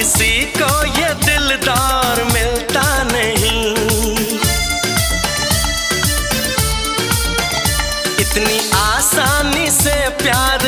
किसी को ये दिलदार मिलता नहीं। इतनी आसानी से प्यार